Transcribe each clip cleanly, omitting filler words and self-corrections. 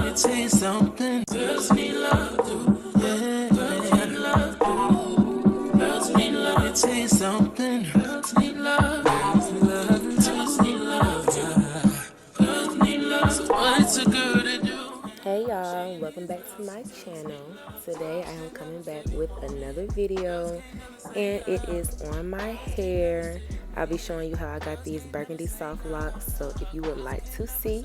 me tell you something. Girls need love too. Yeah, girls need love too. Girls need love. Let me tell you something. Girls need love. Girls need love. Girls need love. Girls need love. So what's a girl to do? Hey y'all, welcome back to my channel. Today I am coming back with another video and it is on my hair. I'll be showing you how I got these burgundy soft locks, so if you would like to see,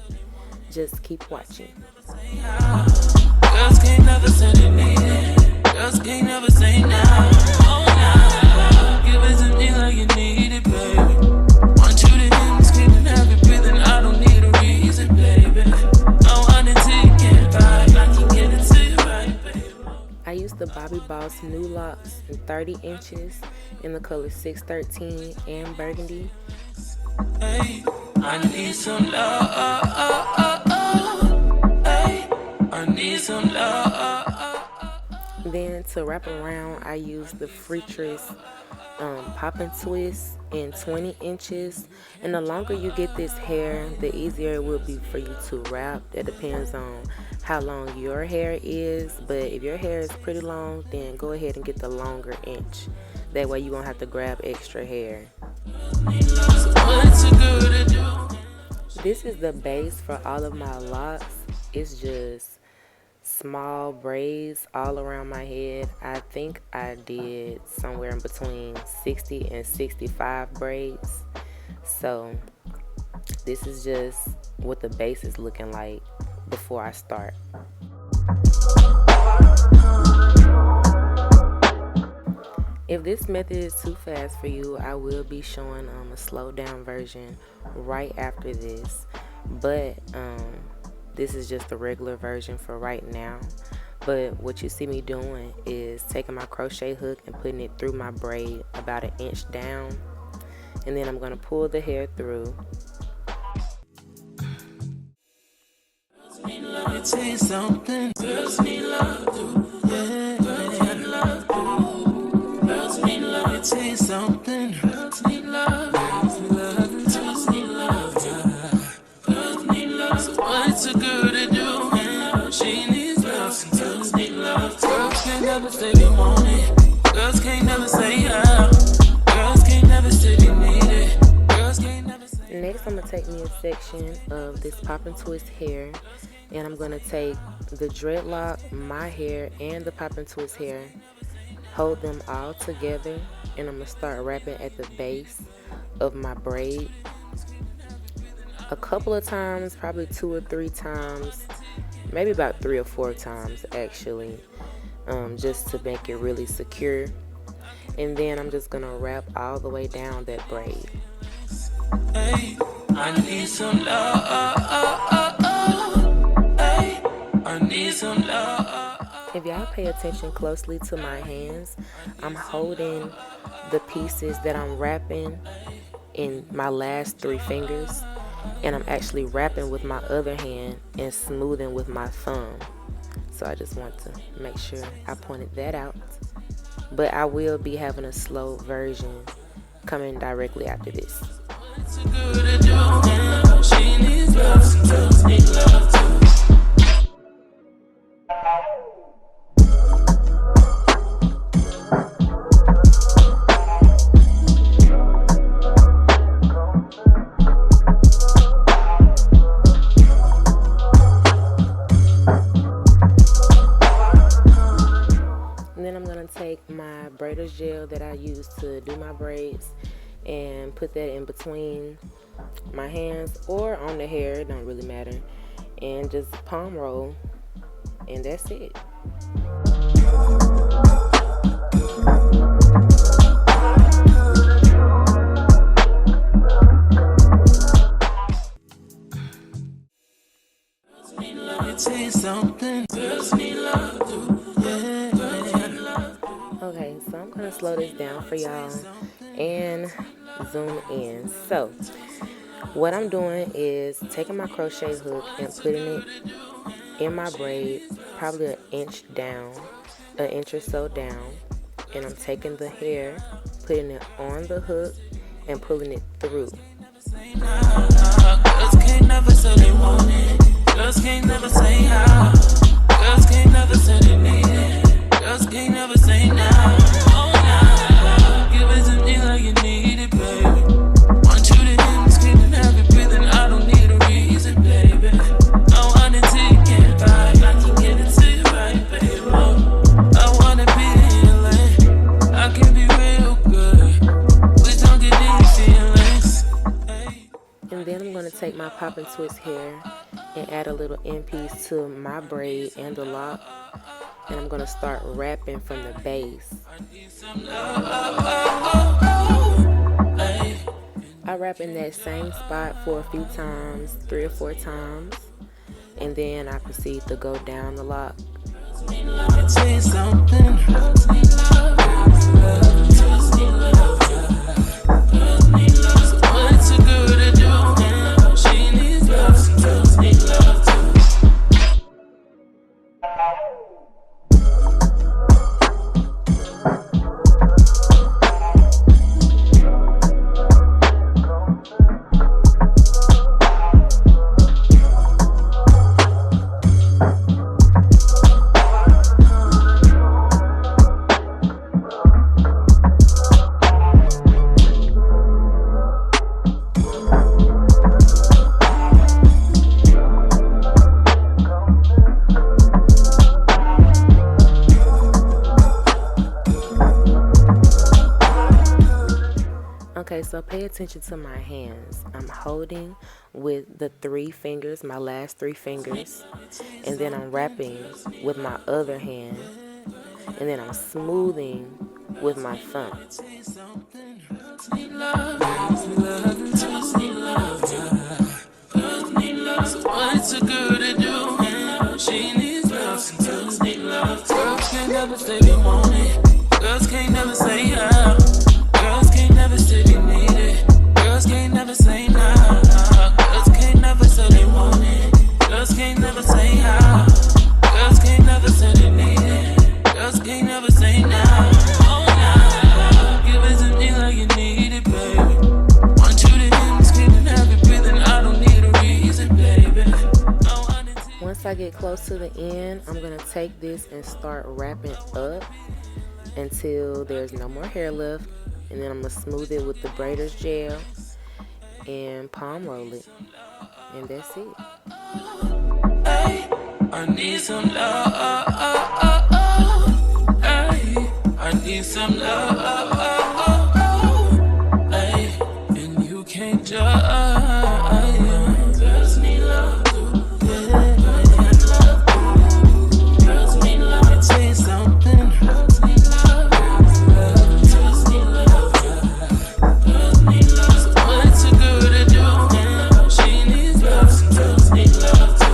just keep watching. Girls can't never say they need it. Girls can't never say no. Oh no. Give it to me like you need it, baby. Want you to hear me screaming, have it breathing. I don't need a reason, baby. I want it till you can't buy it. I can get it to you right, baby. I used the Bobby Boss new locks in 30 inches in the color 613 and burgundy. Hey, I need some love. Hey, I need some love. Then to wrap around, I used the Freatress pop and twist in 20 inches. And the longer you get this hair, the easier it will be for you to wrap. That depends on how long your hair is, but if your hair is pretty long, then go ahead and get the longer inch. That way you won't have to grab extra hair. This is the base for all of my locks. It's just small braids all around my head. I think I did somewhere in between 60 and 65 braids. So this is just what the base is looking like before I start. If this method is too fast for you, I will be showing a slowed down version right after this, but this is just the regular version for right now. But what you see me doing is taking my crochet hook and putting it through my braid about 1 inch down, and then I'm going to pull the hair through. Let me tell you something. Girls need love too. Yeah, girls need love too. Girls need love. Let me tell you something. Girls need love. Girls need love. Girls need love. Girls need love. So what's a girl to do? She needs love. Girls need love. Girls can't never say they want it. Girls can't never say how. Girls can't never say they need it. Girls can't never say. Next, I'm going to take me a section of this pop and twist hair, and I'm going to take the dreadlock, my hair, and the pop and twist hair, hold them all together, and I'm going to start wrapping at the base of my braid a couple of times, probably 2 or 3 times, maybe about 3 or 4 times actually, just to make it really secure. And then I'm just going to wrap all the way down that braid. Hey, I need some love. Hey, I need some love. If y'all pay attention closely to my hands, I'm holding the pieces that I'm wrapping in my last 3 fingers, and I'm actually wrapping with my other hand and smoothing with my thumb. So I just want to make sure I pointed that out. But I will be having a slow version coming directly after this. What's a girl to do? She needs love. Girls need love too. And then I'm going to take my braider's gel that I use to do my braids and put that in between my hands or on the hair, it don't really matter, and just palm roll, and that's it. Let me tell you something. Girls need love too. Yeah, girls need love too. Okay, so I'm going to slow this down for y'all and zoom in. So what I'm doing is taking my crochet hook and putting it in my braid, probably 1 inch down, 1 inch or so down, and I'm taking the hair, putting it on the hook and pulling it through. Girls can't never say they want it. Girls can't never say how. pop and twist hair and add a little end piece to my braid and the lock. And I'm going to start wrapping from the base. I wrap in that same spot for a few times, 3 or 4 times, and then I proceed to go down the lock. Okay, so pay attention to my hands. I'm holding with the 3 fingers, my last 3 fingers, and then I'm wrapping with my other hand, and then I'm smoothing with my thumb. What's a girl to do? She needs love, sometimes need love. Girls can't never say they want it. Girls can't never say how. Girls can't never say they need it. Girls can't never say nah. Girls can't never say they want it. Girls can't never say how. Girls can't never say they need it. Girls can't never say nah. Oh nah. Give it to me like you need it, baby. Want you to hear me screaming, have it breathing. I don't need a reason, baby. Once I get close to the end, I'm going to take this and start wrapping up until there's no more hair left. And then I'm going to smooth it with the braider's gel and palm roll it. And that's it. Hey, I need some love. Hey, I need some love. Hey, and you can't judge. Girls need love. Girls need love. Let me tell you something. Girls need love. Girls need love. Girls need love. What's a girl to do? She needs love. Some girls need love too.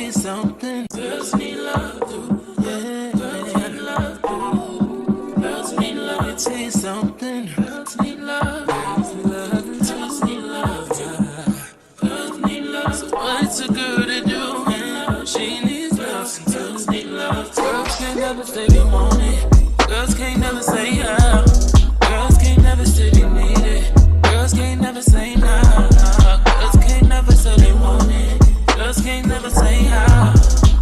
Something. Girls need love too. Yeah, girls need love too. Girls need love. Let me tell you something. Girls need love. Girls need love. Girls need love. Girls need love. So what's a girl to do? She needs love. Some girls need love. Girls can't never say they want it. Girls can't never say how. Girls can't never say they need it. Girls can't never say nah. Girls can't never say they want it. Girls can't never say how.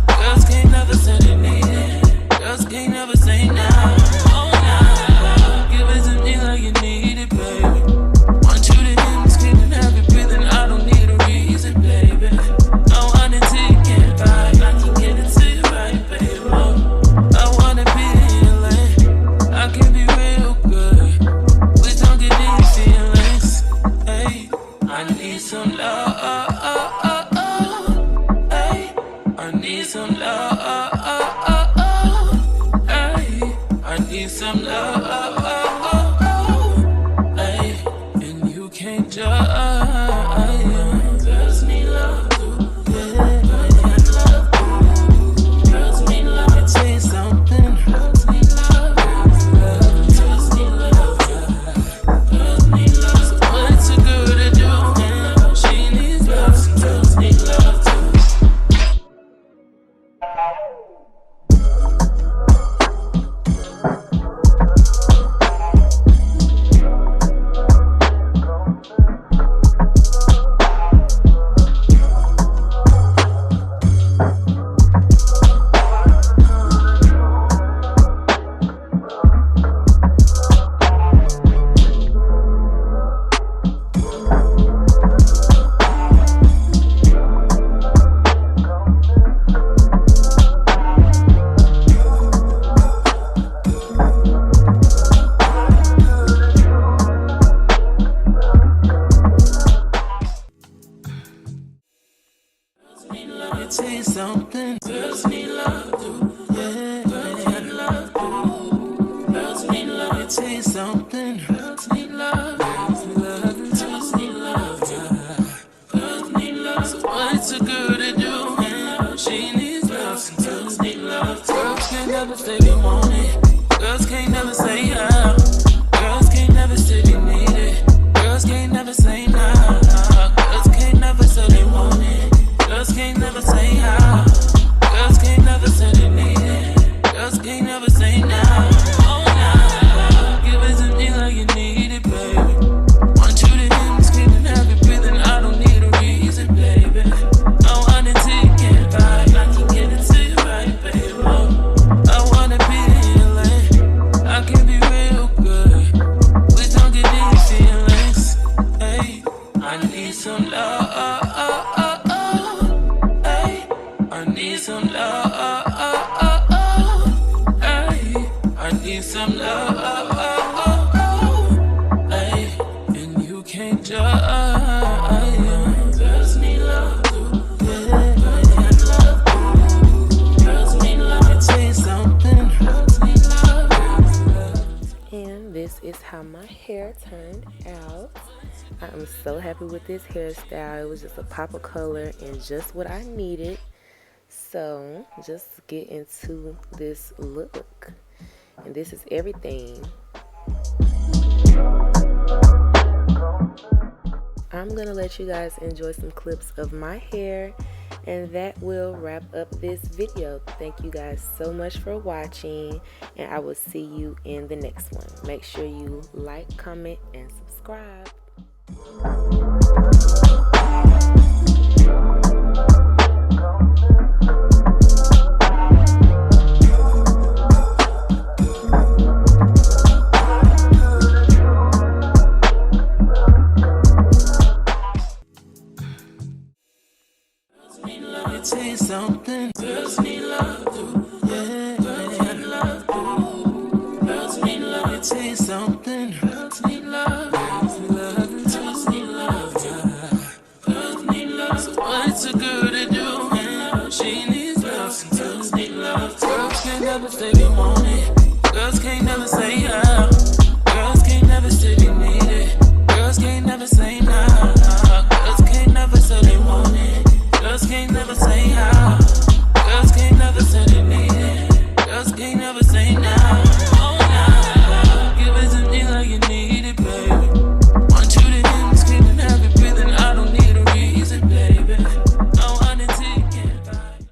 Girls can't never say they need it. Girls can't never say nah. Oh nah. Give it to me like you need it, baby. Want you to hear me screaming, have it breathing. I don't need a reason, baby. I want it till you get right. I can get it to you right, baby. I wanna be healing. I can be real good. Please don't get these feelings. Hey, I need some love. I need some love. Hey, I need some love. Hey, and you can't judge. Girls need love too. Yeah, girls need love too. Girls need love. Let me tell you something. Girls need love. Girls need love. Girls need love. So what's a girl to do? She needs love. Let me tell you something. Girls need love too. Yeah, girls need love too. Girls need love. Let me tell you something. Girls need love. Girls need love. Girls need love. Girls need love. So what's a girl to do? She needs love. And girls need love. Girls can't never say they want it. Girls can't never say how. Girls can't never say they need it. Girls can't never say nah. Girls can't never say they want it. Girls can't never say how. Girls can't never say they need it. Girls can't never say now. Oh, nah. Give it to me like you need it, baby. Want you to hear me screaming, happy breathing. I don't need a reason, baby. I want it till you can't buy. I can get it to you right, baby. I wanna be in LA. I can be real good. Please don't get these feelings. Hey, I need some love. I need some love. Ay, I need some love. Ay, and you can't judge. Girls need love too. Yeah, girls need love too. Girls need love. Let me tell you something. Girls need love. And this is how my hair turned out. I am so happy with this hairstyle. It was just a pop of color and just what I needed. So just get into this look, and this is everything. I'm gonna let you guys enjoy some clips of my hair, and that will wrap up this video. Thank you guys so much for watching, and I will see you in the next one. Make sure you like, comment, and subscribe. Tell you something. Girls need love too. Yeah, girls need love too. Girls need love. Let me tell you something. Girls need love. Girls need love. Girls need love. Girls need love. So what's a girl to do? She needs love. And girls need love. Girls can't never say they want it. Girls can't never say how. Girls can't never say they need it. Girls can't never say nah. Girls can't never say they want it. Girls can't never say how. Girls can't never say they need